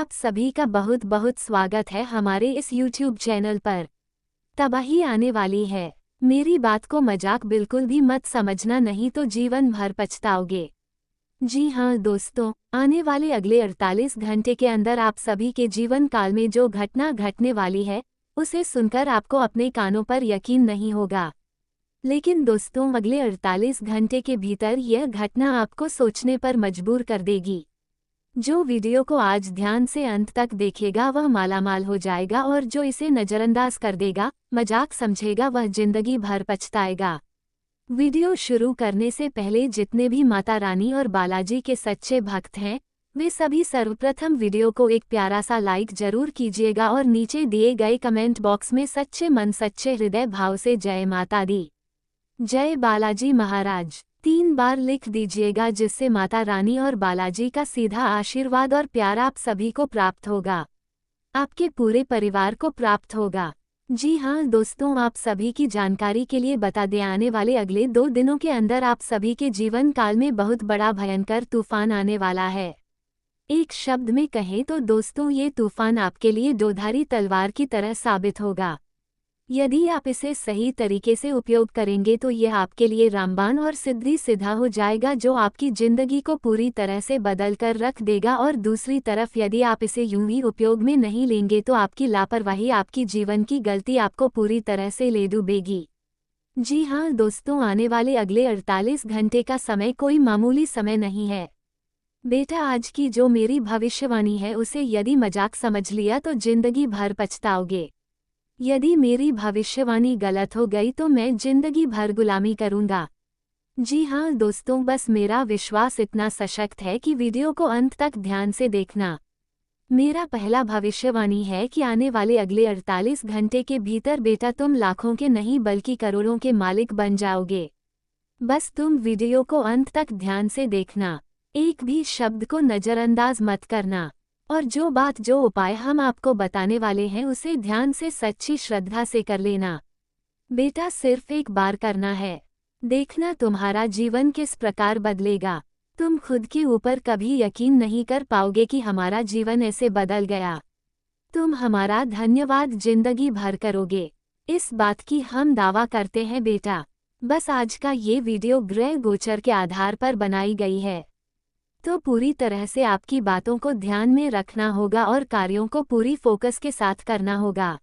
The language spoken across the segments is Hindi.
आप सभी का बहुत बहुत स्वागत है हमारे इस YouTube चैनल पर। तबाही आने वाली है। मेरी बात को मजाक बिल्कुल भी मत समझना, नहीं तो जीवन भर पछताओगे। जी हाँ दोस्तों, आने वाले अगले 48 घंटे के अंदर आप सभी के जीवन काल में जो घटना घटने वाली है, उसे सुनकर आपको अपने कानों पर यकीन नहीं होगा। लेकिन दोस्तों, अगले 48 घंटे के भीतर यह घटना आपको सोचने पर मजबूर कर देगी। जो वीडियो को आज ध्यान से अंत तक देखेगा वह मालामाल हो जाएगा, और जो इसे नज़रअंदाज कर देगा, मजाक समझेगा, वह जिंदगी भर पछताएगा। वीडियो शुरू करने से पहले जितने भी माता रानी और बालाजी के सच्चे भक्त हैं, वे सभी सर्वप्रथम वीडियो को एक प्यारा सा लाइक जरूर कीजिएगा और नीचे दिए गए कमेंट बॉक्स में सच्चे मन सच्चे हृदय भाव से जय माता दी, जय बालाजी महाराज 3 बार लिख दीजिएगा, जिससे माता रानी और बालाजी का सीधा आशीर्वाद और प्यार आप सभी को प्राप्त होगा, आपके पूरे परिवार को प्राप्त होगा। जी हाँ दोस्तों, आप सभी की जानकारी के लिए बता दें, आने वाले अगले 2 दिनों के अंदर आप सभी के जीवन काल में बहुत बड़ा भयंकर तूफान आने वाला है। एक शब्द में कहें तो दोस्तों, ये तूफान आपके लिए दोधारी तलवार की तरह साबित होगा। यदि आप इसे सही तरीके से उपयोग करेंगे तो यह आपके लिए रामबाण और सिद्धि सिद्धा हो जाएगा, जो आपकी जिंदगी को पूरी तरह से बदल कर रख देगा। और दूसरी तरफ यदि आप इसे यूं ही उपयोग में नहीं लेंगे तो आपकी लापरवाही, आपकी जीवन की गलती आपको पूरी तरह से ले डूबेगी। जी हाँ दोस्तों, आने वाले अगले 48 घंटे का समय कोई मामूली समय नहीं है। बेटा, आज की जो मेरी भविष्यवाणी है उसे यदि मजाक समझ लिया तो जिंदगी भर पछताओगे। यदि मेरी भविष्यवाणी गलत हो गई तो मैं जिंदगी भर गुलामी करूंगा। जी हाँ दोस्तों, बस मेरा विश्वास इतना सशक्त है कि वीडियो को अंत तक ध्यान से देखना। मेरा पहला भविष्यवाणी है कि आने वाले अगले 48 घंटे के भीतर बेटा तुम लाखों के नहीं बल्कि करोड़ों के मालिक बन जाओगे। बस तुम वीडियो को अंत तक ध्यान से देखना, एक भी शब्द को नज़रअंदाज मत करना, और जो बात जो उपाय हम आपको बताने वाले हैं उसे ध्यान से सच्ची श्रद्धा से कर लेना। बेटा, सिर्फ एक बार करना है, देखना तुम्हारा जीवन किस प्रकार बदलेगा। तुम खुद के ऊपर कभी यकीन नहीं कर पाओगे कि हमारा जीवन ऐसे बदल गया। तुम हमारा धन्यवाद जिंदगी भर करोगे, इस बात की हम दावा करते हैं बेटा। बस आज का ये वीडियो ग्रह गोचर के आधार पर बनाई गई है, तो पूरी तरह से आपकी बातों को ध्यान में रखना होगा और कार्यों को पूरी फोकस के साथ करना होगा।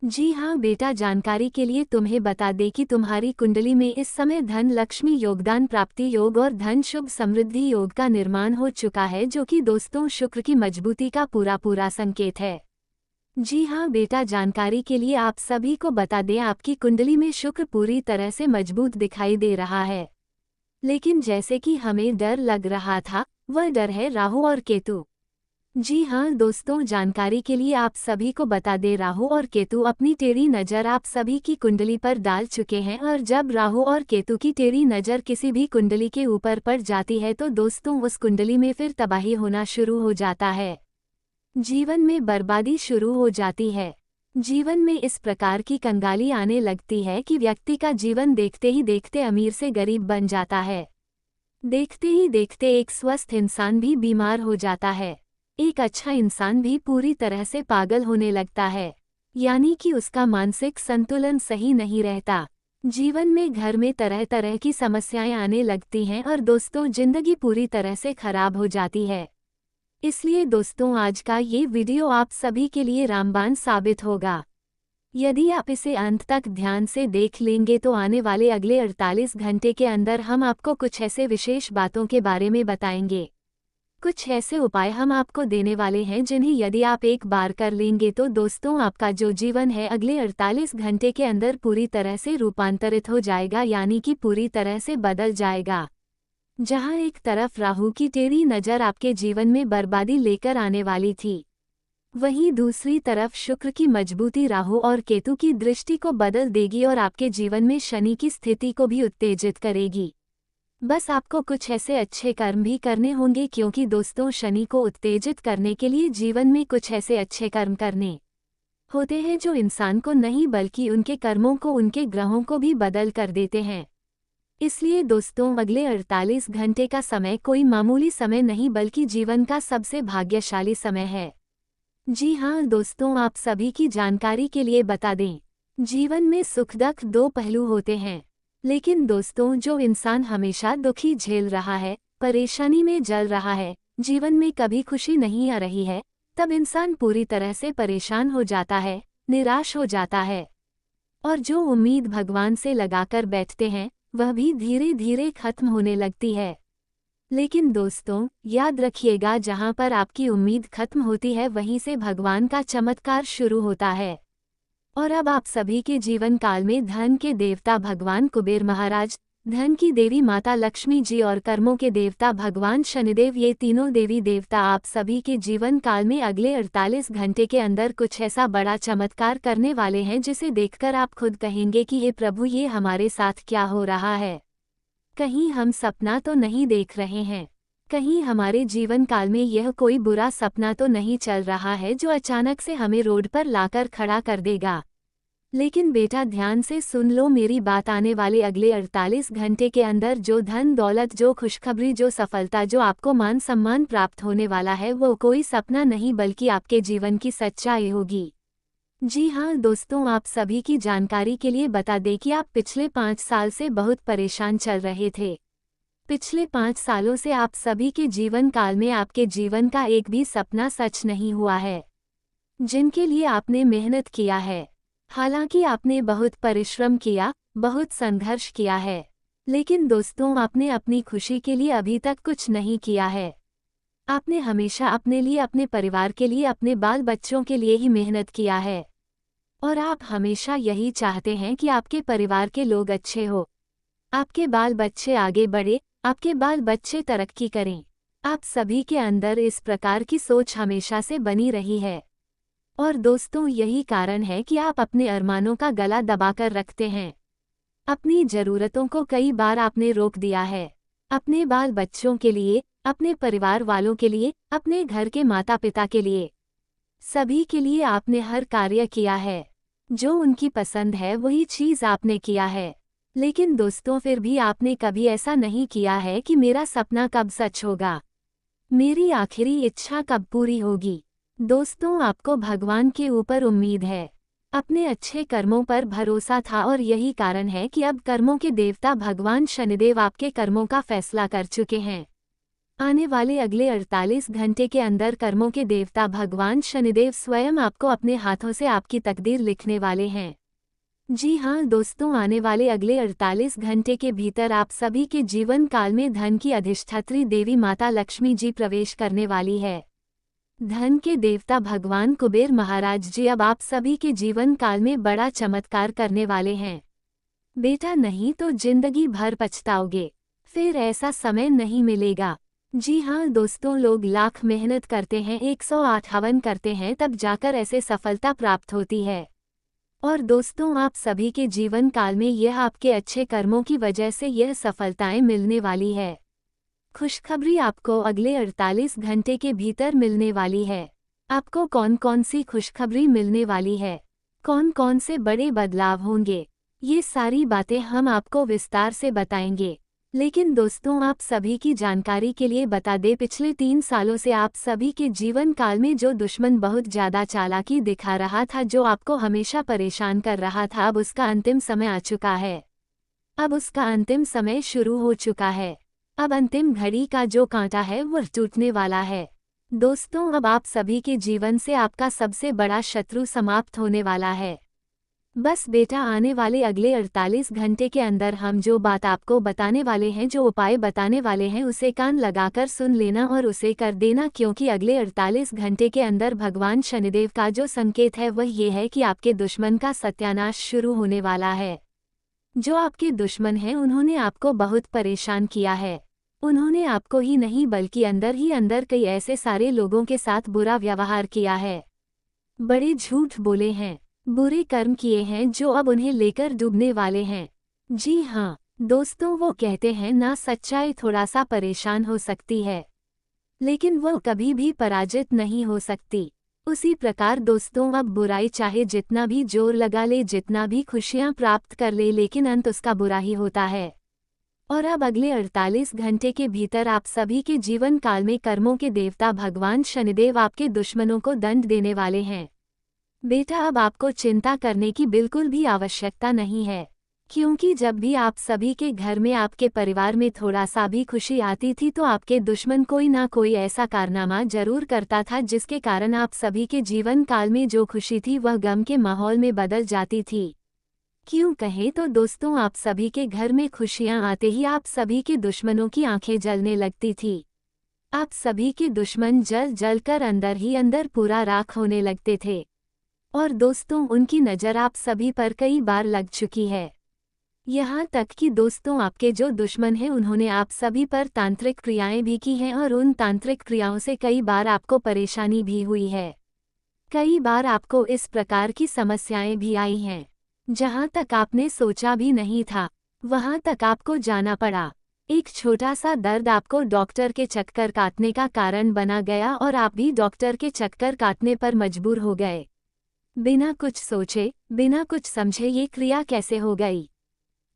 जी हाँ बेटा, जानकारी के लिए तुम्हें बता दें कि तुम्हारी कुंडली में इस समय धन लक्ष्मी योगदान प्राप्ति योग और धन शुभ समृद्धि योग का निर्माण हो चुका है, जो कि दोस्तों शुक्र की मजबूती का पूरा संकेत है। जी हाँ बेटा, जानकारी के लिए आप सभी को बता दें, आपकी कुंडली में शुक्र पूरी तरह से मजबूत दिखाई दे रहा है, लेकिन जैसे कि हमें डर लग रहा था, वह डर है राहु और केतु। जी हाँ दोस्तों, जानकारी के लिए आप सभी को बता दें, राहु और केतु अपनी टेढ़ी नज़र आप सभी की कुंडली पर डाल चुके हैं, और जब राहु और केतु की टेढ़ी नज़र किसी भी कुंडली के ऊपर पड़ जाती है तो दोस्तों उस कुंडली में फिर तबाही होना शुरू हो जाता है, जीवन में बर्बादी शुरू हो जाती है। जीवन में इस प्रकार की कंगाली आने लगती है कि व्यक्ति का जीवन देखते ही देखते अमीर से गरीब बन जाता है, देखते ही देखते एक स्वस्थ इंसान भी बीमार हो जाता है, एक अच्छा इंसान भी पूरी तरह से पागल होने लगता है, यानी कि उसका मानसिक संतुलन सही नहीं रहता। जीवन में घर में तरह तरह की समस्याएं आने लगती हैं और दोस्तों जिंदगी पूरी तरह से खराब हो जाती है। इसलिए दोस्तों, आज का ये वीडियो आप सभी के लिए रामबाण साबित होगा। यदि आप इसे अंत तक ध्यान से देख लेंगे तो आने वाले अगले 48 घंटे के अंदर हम आपको कुछ ऐसे विशेष बातों के बारे में बताएंगे, कुछ ऐसे उपाय हम आपको देने वाले हैं जिन्हें यदि आप एक बार कर लेंगे तो दोस्तों आपका जो जीवन है अगले 48 घंटे के अंदर पूरी तरह से रूपांतरित हो जाएगा, यानी कि पूरी तरह से बदल जाएगा। जहां एक तरफ राहु की टेढ़ी नज़र आपके जीवन में बर्बादी लेकर आने वाली थी, वहीं दूसरी तरफ शुक्र की मजबूती राहु और केतु की दृष्टि को बदल देगी और आपके जीवन में शनि की स्थिति को भी उत्तेजित करेगी। बस आपको कुछ ऐसे अच्छे कर्म भी करने होंगे, क्योंकि दोस्तों शनि को उत्तेजित करने के लिए जीवन में कुछ ऐसे अच्छे कर्म करने होते हैं जो इंसान को नहीं बल्कि उनके कर्मों को, उनके ग्रहों को भी बदल कर देते हैं। इसलिए दोस्तों अगले 48 घंटे का समय कोई मामूली समय नहीं बल्कि जीवन का सबसे भाग्यशाली समय है। जी हाँ दोस्तों, आप सभी की जानकारी के लिए बता दें, जीवन में सुख दुख दो पहलू होते हैं। लेकिन दोस्तों, जो इंसान हमेशा दुखी झेल रहा है, परेशानी में जल रहा है, जीवन में कभी खुशी नहीं आ रही है, तब इंसान पूरी तरह से परेशान हो जाता है, निराश हो जाता है। और जो उम्मीद भगवान से लगाकर बैठते हैं, वह भी धीरे धीरे खत्म होने लगती है। लेकिन दोस्तों, याद रखिएगा, जहां पर आपकी उम्मीद खत्म होती है वहीं से भगवान का चमत्कार शुरू होता है। और अब आप सभी के जीवन काल में धन के देवता भगवान कुबेर महाराज, धन की देवी माता लक्ष्मी जी और कर्मों के देवता भगवान शनिदेव, ये तीनों देवी देवता आप सभी के जीवन काल में अगले 48 घंटे के अंदर कुछ ऐसा बड़ा चमत्कार करने वाले हैं जिसे देखकर आप खुद कहेंगे कि हे प्रभु, ये हमारे साथ क्या हो रहा है। कहीं हम सपना तो नहीं देख रहे हैं, कहीं हमारे जीवन काल में यह कोई बुरा सपना तो नहीं चल रहा है जो अचानक से हमें रोड पर लाकर खड़ा कर देगा। लेकिन बेटा, ध्यान से सुन लो मेरी बात, आने वाले अगले 48 घंटे के अंदर जो धन दौलत, जो खुशखबरी, जो सफलता, जो आपको मान सम्मान प्राप्त होने वाला है, वो कोई सपना नहीं बल्कि आपके जीवन की सच्चाई होगी। जी हाँ दोस्तों, आप सभी की जानकारी के लिए बता दें कि आप पिछले 5 साल से बहुत परेशान चल रहे थे। पिछले 5 सालों से आप सभी के जीवन काल में आपके जीवन का एक भी सपना सच नहीं हुआ है, जिनके लिए आपने मेहनत किया है। हालांकि आपने बहुत परिश्रम किया, बहुत संघर्ष किया है, लेकिन दोस्तों, आपने अपनी खुशी के लिए अभी तक कुछ नहीं किया है। आपने हमेशा अपने लिए, अपने परिवार के लिए, अपने बाल बच्चों के लिए ही मेहनत किया है। और आप हमेशा यही चाहते हैं कि आपके परिवार के लोग अच्छे हो, आपके बाल बच्चे आगे बढ़े, आपके बाल बच्चे तरक्की करें। आप सभी के अंदर इस प्रकार की सोच हमेशा से बनी रही है। और दोस्तों, यही कारण है कि आप अपने अरमानों का गला दबाकर रखते हैं। अपनी ज़रूरतों को कई बार आपने रोक दिया है, अपने बाल बच्चों के लिए, अपने परिवार वालों के लिए, अपने घर के माता पिता के लिए, सभी के लिए आपने हर कार्य किया है। जो उनकी पसंद है वही चीज़ आपने किया है। लेकिन दोस्तों, फिर भी आपने कभी ऐसा नहीं किया है कि मेरा सपना कब सच होगा, मेरी आखिरी इच्छा कब पूरी होगी। दोस्तों, आपको भगवान के ऊपर उम्मीद है, अपने अच्छे कर्मों पर भरोसा था, और यही कारण है कि अब कर्मों के देवता भगवान शनिदेव आपके कर्मों का फैसला कर चुके हैं। आने वाले अगले 48 घंटे के अंदर कर्मों के देवता भगवान शनिदेव स्वयं आपको अपने हाथों से आपकी तकदीर लिखने वाले हैं। जी हाँ दोस्तों, आने वाले अगले 48 घंटे के भीतर आप सभी के जीवन काल में धन की अधिष्ठात्री देवी माता लक्ष्मी जी प्रवेश करने वाली है। धन के देवता भगवान कुबेर महाराज जी अब आप सभी के जीवन काल में बड़ा चमत्कार करने वाले हैं। बेटा, नहीं तो जिंदगी भर पछताओगे, फिर ऐसा समय नहीं मिलेगा। जी हाँ दोस्तों, लोग लाख मेहनत करते हैं, 108 हवन करते हैं, तब जाकर ऐसे सफलता प्राप्त होती है। और दोस्तों, आप सभी के जीवन काल में यह आपके अच्छे कर्मों की वजह से यह सफलताएं मिलने वाली है। खुशखबरी आपको अगले 48 घंटे के भीतर मिलने वाली है। आपको कौन कौन सी खुशखबरी मिलने वाली है, कौन कौन से बड़े बदलाव होंगे, ये सारी बातें हम आपको विस्तार से बताएंगे। लेकिन दोस्तों, आप सभी की जानकारी के लिए बता दें, पिछले 3 सालों से आप सभी के जीवन काल में जो दुश्मन बहुत ज़्यादा चालाकी दिखा रहा था, जो आपको हमेशा परेशान कर रहा था, अब उसका अंतिम समय आ चुका है। अब उसका अंतिम समय शुरू हो चुका है। अब अंतिम घड़ी का जो कांटा है वह टूटने वाला है। दोस्तों, अब आप सभी के जीवन से आपका सबसे बड़ा शत्रु समाप्त होने वाला है। बस बेटा, आने वाले अगले 48 घंटे के अंदर हम जो बात आपको बताने वाले हैं, जो उपाय बताने वाले हैं, उसे कान लगाकर सुन लेना और उसे कर देना, क्योंकि अगले 48 घंटे के अंदर भगवान शनिदेव का जो संकेत है वह ये है कि आपके दुश्मन का सत्यानाश शुरू होने वाला है। जो आपके दुश्मन हैं, उन्होंने आपको बहुत परेशान किया है। उन्होंने आपको ही नहीं बल्कि अंदर ही अंदर कई ऐसे सारे लोगों के साथ बुरा व्यवहार किया है, बड़े झूठ बोले हैं, बुरे कर्म किए हैं, जो अब उन्हें लेकर डूबने वाले हैं। जी हाँ दोस्तों, वो कहते हैं ना, सच्चाई थोड़ा सा परेशान हो सकती है, लेकिन वो कभी भी पराजित नहीं हो सकती। उसी प्रकार दोस्तों, अब बुराई चाहे जितना भी जोर लगा ले, जितना भी खुशियाँ प्राप्त कर ले, लेकिन अंत उसका बुरा ही होता है। और अब अगले 48 घंटे के भीतर आप सभी के जीवन काल में कर्मों के देवता भगवान शनिदेव आपके दुश्मनों को दंड देने वाले हैं। बेटा, अब आपको चिंता करने की बिल्कुल भी आवश्यकता नहीं है, क्योंकि जब भी आप सभी के घर में, आपके परिवार में थोड़ा सा भी खुशी आती थी तो आपके दुश्मन कोई ना कोई ऐसा कारनामा जरूर करता था जिसके कारण आप सभी के जीवन काल में जो खुशी थी वह गम के माहौल में बदल जाती थी। क्यों कहें तो दोस्तों, आप सभी के घर में खुशियां आते ही आप सभी के दुश्मनों की आंखें जलने लगती थी। आप सभी के दुश्मन जल जल कर अंदर ही अंदर पूरा राख होने लगते थे। और दोस्तों, उनकी नज़र आप सभी पर कई बार लग चुकी है। यहाँ तक कि दोस्तों, आपके जो दुश्मन हैं उन्होंने आप सभी पर तांत्रिक क्रियाएं भी की हैं और उन तांत्रिक क्रियाओं से कई बार आपको परेशानी भी हुई है। कई बार आपको इस प्रकार की समस्याएं भी आई हैं। जहाँ तक आपने सोचा भी नहीं था वहाँ तक आपको जाना पड़ा। एक छोटा सा दर्द आपको डॉक्टर के चक्कर काटने का कारण बना गया और आप भी डॉक्टर के चक्कर काटने पर मजबूर हो गए। बिना कुछ सोचे, बिना कुछ समझे ये क्रिया कैसे हो गई?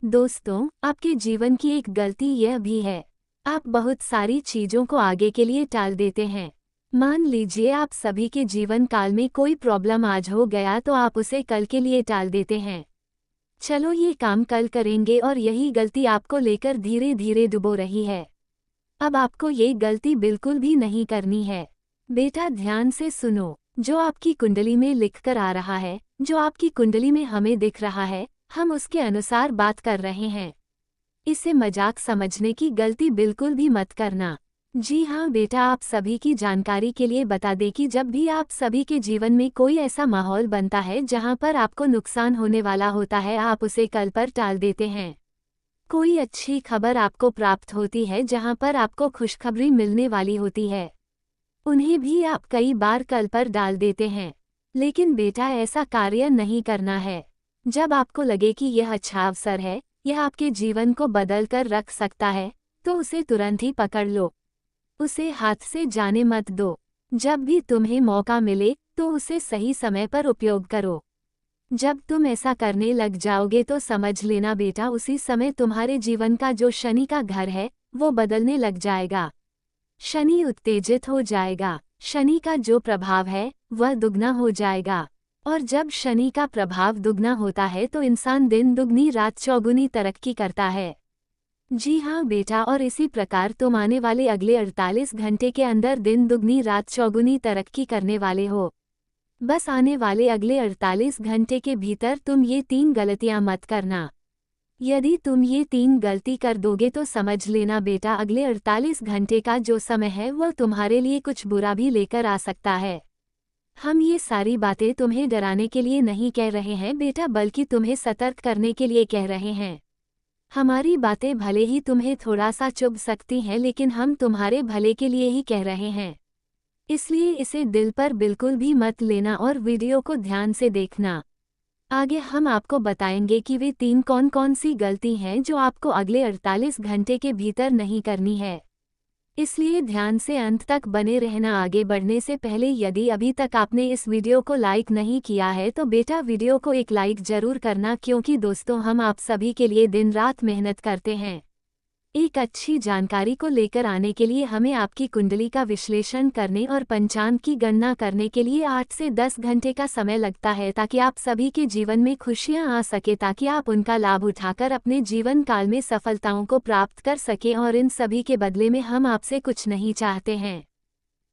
दोस्तों, आपके जीवन की एक गलती यह भी है, आप बहुत सारी चीज़ों को आगे के लिए टाल देते हैं। मान लीजिए आप सभी के जीवन काल में कोई प्रॉब्लम आज हो गया तो आप उसे कल के लिए टाल देते हैं। चलो ये काम कल करेंगे, और यही गलती आपको लेकर धीरे धीरे डुबो रही है। अब आपको ये गलती बिल्कुल भी नहीं करनी है। बेटा, ध्यान से सुनो। जो आपकी कुंडली में लिखकर आ रहा है, जो आपकी कुंडली में हमें दिख रहा है, हम उसके अनुसार बात कर रहे हैं। इसे मजाक समझने की गलती बिल्कुल भी मत करना। जी हाँ बेटा, आप सभी की जानकारी के लिए बता दें कि जब भी आप सभी के जीवन में कोई ऐसा माहौल बनता है जहाँ पर आपको नुकसान होने वाला होता है, आप उसे कल पर टाल देते हैं। कोई अच्छी खबर आपको प्राप्त होती है जहाँ पर आपको खुशखबरी मिलने वाली होती है, उन्हें भी आप कई बार कल पर डाल देते हैं। लेकिन बेटा, ऐसा कार्य नहीं करना है। जब आपको लगे कि यह अच्छा अवसर है, यह आपके जीवन को बदल कर रख सकता है, तो उसे तुरंत ही पकड़ लो। उसे हाथ से जाने मत दो। जब भी तुम्हें मौका मिले तो उसे सही समय पर उपयोग करो। जब तुम ऐसा करने लग जाओगे तो समझ लेना बेटा, उसी समय तुम्हारे जीवन का जो शनि का घर है वो बदलने लग जाएगा। शनि उत्तेजित हो जाएगा। शनि का जो प्रभाव है वह दुगना हो जाएगा। और जब शनि का प्रभाव दुगना होता है तो इंसान दिन दुगनी रात चौगुनी तरक्की करता है। जी हाँ बेटा, और इसी प्रकार तुम आने वाले अगले 48 घंटे के अंदर दिन दुगनी रात चौगुनी तरक्की करने वाले हो। बस आने वाले अगले 48 घंटे के भीतर तुम ये 3 गलतियां मत करना। यदि तुम ये 3 गलती कर दोगे तो समझ लेना बेटा, अगले 48 घंटे का जो समय है वह तुम्हारे लिए कुछ बुरा भी लेकर आ सकता है। हम ये सारी बातें तुम्हें डराने के लिए नहीं कह रहे हैं बेटा, बल्कि तुम्हें सतर्क करने के लिए कह रहे हैं। हमारी बातें भले ही तुम्हें थोड़ा सा चुभ सकती हैं, लेकिन हम तुम्हारे भले के लिए ही कह रहे हैं। इसलिए इसे दिल पर बिल्कुल भी मत लेना और वीडियो को ध्यान से देखना। आगे हम आपको बताएंगे कि वे 3 कौन कौन सी गलती हैं जो आपको अगले 48 घंटे के भीतर नहीं करनी है। इसलिए ध्यान से अंत तक बने रहना। आगे बढ़ने से पहले यदि अभी तक आपने इस वीडियो को लाइक नहीं किया है तो बेटा वीडियो को एक लाइक जरूर करना, क्योंकि दोस्तों हम आप सभी के लिए दिन रात मेहनत करते हैं। एक अच्छी जानकारी को लेकर आने के लिए हमें आपकी कुंडली का विश्लेषण करने और पंचांग की गणना करने के लिए 8 से 10 घंटे का समय लगता है, ताकि आप सभी के जीवन में खुशियां आ सके, ताकि आप उनका लाभ उठाकर अपने जीवन काल में सफलताओं को प्राप्त कर सकें। और इन सभी के बदले में हम आपसे कुछ नहीं चाहते हैं,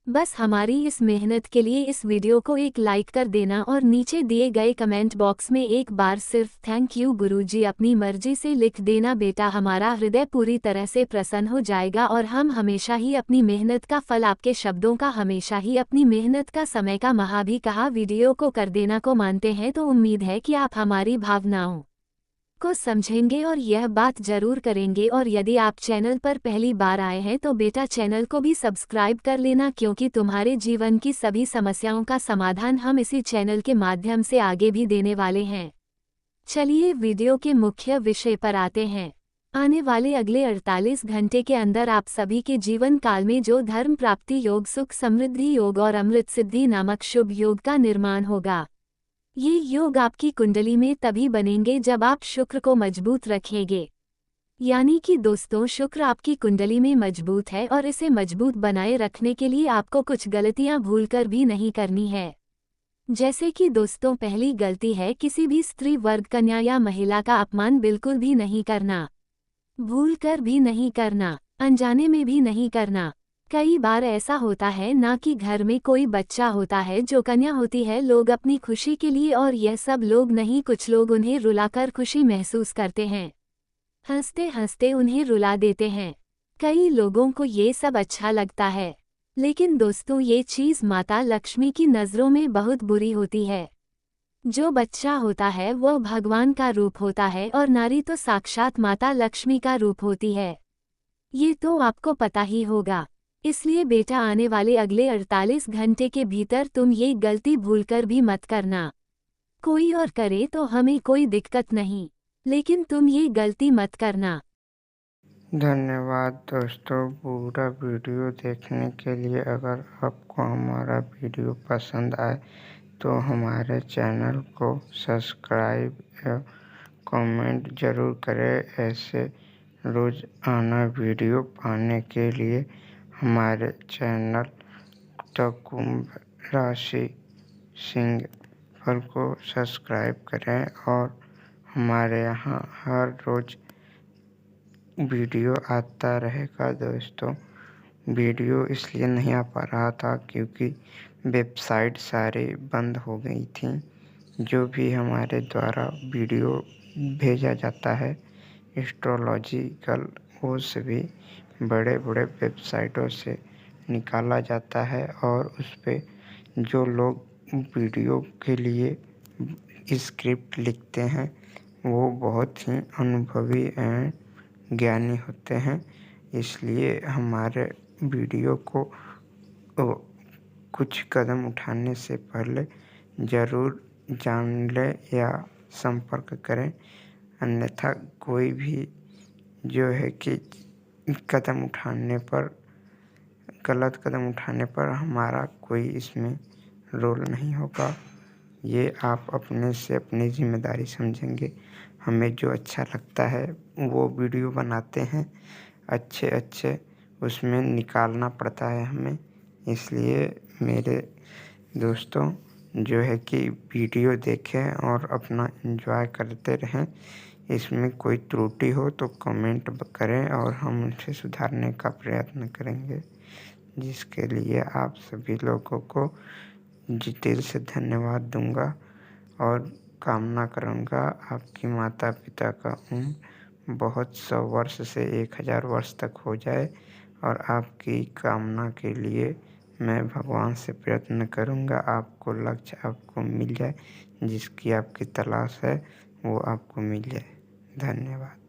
बस हमारी इस मेहनत के लिए इस वीडियो को एक लाइक कर देना और नीचे दिए गए कमेंट बॉक्स में एक बार सिर्फ थैंक यू गुरुजी अपनी मर्जी से लिख देना बेटा। हमारा हृदय पूरी तरह से प्रसन्न हो जाएगा और हम हमेशा ही अपनी मेहनत का फल, आपके शब्दों का, हमेशा ही अपनी मेहनत का, समय का, महा भी कहा, वीडियो को कर देना को मानते हैं। तो उम्मीद है कि आप हमारी भावनाओं को समझेंगे और यह बात जरूर करेंगे। और यदि आप चैनल पर पहली बार आए हैं तो बेटा चैनल को भी सब्सक्राइब कर लेना, क्योंकि तुम्हारे जीवन की सभी समस्याओं का समाधान हम इसी चैनल के माध्यम से आगे भी देने वाले हैं। चलिए वीडियो के मुख्य विषय पर आते हैं। आने वाले अगले 48 घंटे के अंदर आप सभी के जीवन काल में जो धर्म प्राप्ति योग, सुख समृद्धि योग और अमृत सिद्धि नामक शुभ योग का निर्माण होगा। ये योग आपकी कुंडली में तभी बनेंगे जब आप शुक्र को मजबूत रखेंगे। यानी कि दोस्तों शुक्र आपकी कुंडली में मजबूत है और इसे मजबूत बनाए रखने के लिए आपको कुछ गलतियां भूलकर भी नहीं करनी है। जैसे कि दोस्तों पहली गलती है किसी भी स्त्री वर्ग कन्या या महिला का अपमान बिल्कुल भी नहीं करना। भूल कर भी नहीं करना, अनजाने में भी नहीं करना। कई बार ऐसा होता है ना कि घर में कोई बच्चा होता है जो कन्या होती है, लोग अपनी खुशी के लिए, और यह सब लोग नहीं, कुछ लोग उन्हें रुलाकर खुशी महसूस करते हैं, हंसते हंसते उन्हें रुला देते हैं। कई लोगों को ये सब अच्छा लगता है, लेकिन दोस्तों ये चीज़ माता लक्ष्मी की नज़रों में बहुत बुरी होती है। जो बच्चा होता है वह भगवान का रूप होता है और नारी तो साक्षात माता लक्ष्मी का रूप होती है। ये तो आपको पता ही होगा। इसलिए बेटा आने वाले अगले 48 घंटे के भीतर तुम ये गलती भूलकर भी मत करना। कोई और करे तो हमें कोई दिक्कत नहीं, लेकिन तुम ये गलती मत करना। धन्यवाद दोस्तों पूरा वीडियो देखने के लिए। अगर आपको हमारा वीडियो पसंद आए तो हमारे चैनल को सब्सक्राइब या कमेंट ज़रूर करें। ऐसे रोज़ाना वीडियो पाने के लिए हमारे चैनल द कुंभ राशि सिंह पर को सब्सक्राइब करें। और हमारे यहाँ हर रोज़ वीडियो आता रहेगा दोस्तों। वीडियो इसलिए नहीं आ पा रहा था क्योंकि वेबसाइट सारी बंद हो गई थी। जो भी हमारे द्वारा वीडियो भेजा जाता है एस्ट्रोलॉजिकल, वो सभी बड़े बड़े वेबसाइटों से निकाला जाता है और उस पे जो लोग वीडियो के लिए स्क्रिप्ट लिखते हैं वो बहुत ही अनुभवी एंड ज्ञानी होते हैं। इसलिए हमारे वीडियो को कुछ कदम उठाने से पहले ज़रूर जान लें या संपर्क करें। अन्यथा कोई भी जो है कि गलत कदम उठाने पर हमारा कोई इसमें रोल नहीं होगा। ये आप अपने से अपनी जिम्मेदारी समझेंगे। हमें जो अच्छा लगता है वो वीडियो बनाते हैं, अच्छे अच्छे उसमें निकालना पड़ता है हमें। इसलिए मेरे दोस्तों जो है कि वीडियो देखें और अपना एंजॉय करते रहें। इसमें कोई त्रुटि हो तो कमेंट करें और हम उसे सुधारने का प्रयत्न करेंगे, जिसके लिए आप सभी लोगों को दिल से धन्यवाद दूंगा और कामना करूंगा आपकी माता पिता का उम्र बहुत 100 वर्ष से 1000 वर्ष तक हो जाए। और आपकी कामना के लिए मैं भगवान से प्रयत्न करूंगा आपको लक्ष्य आपको मिल जाए, जिसकी आपकी तलाश है वो आपको मिल जाए। धन्यवाद।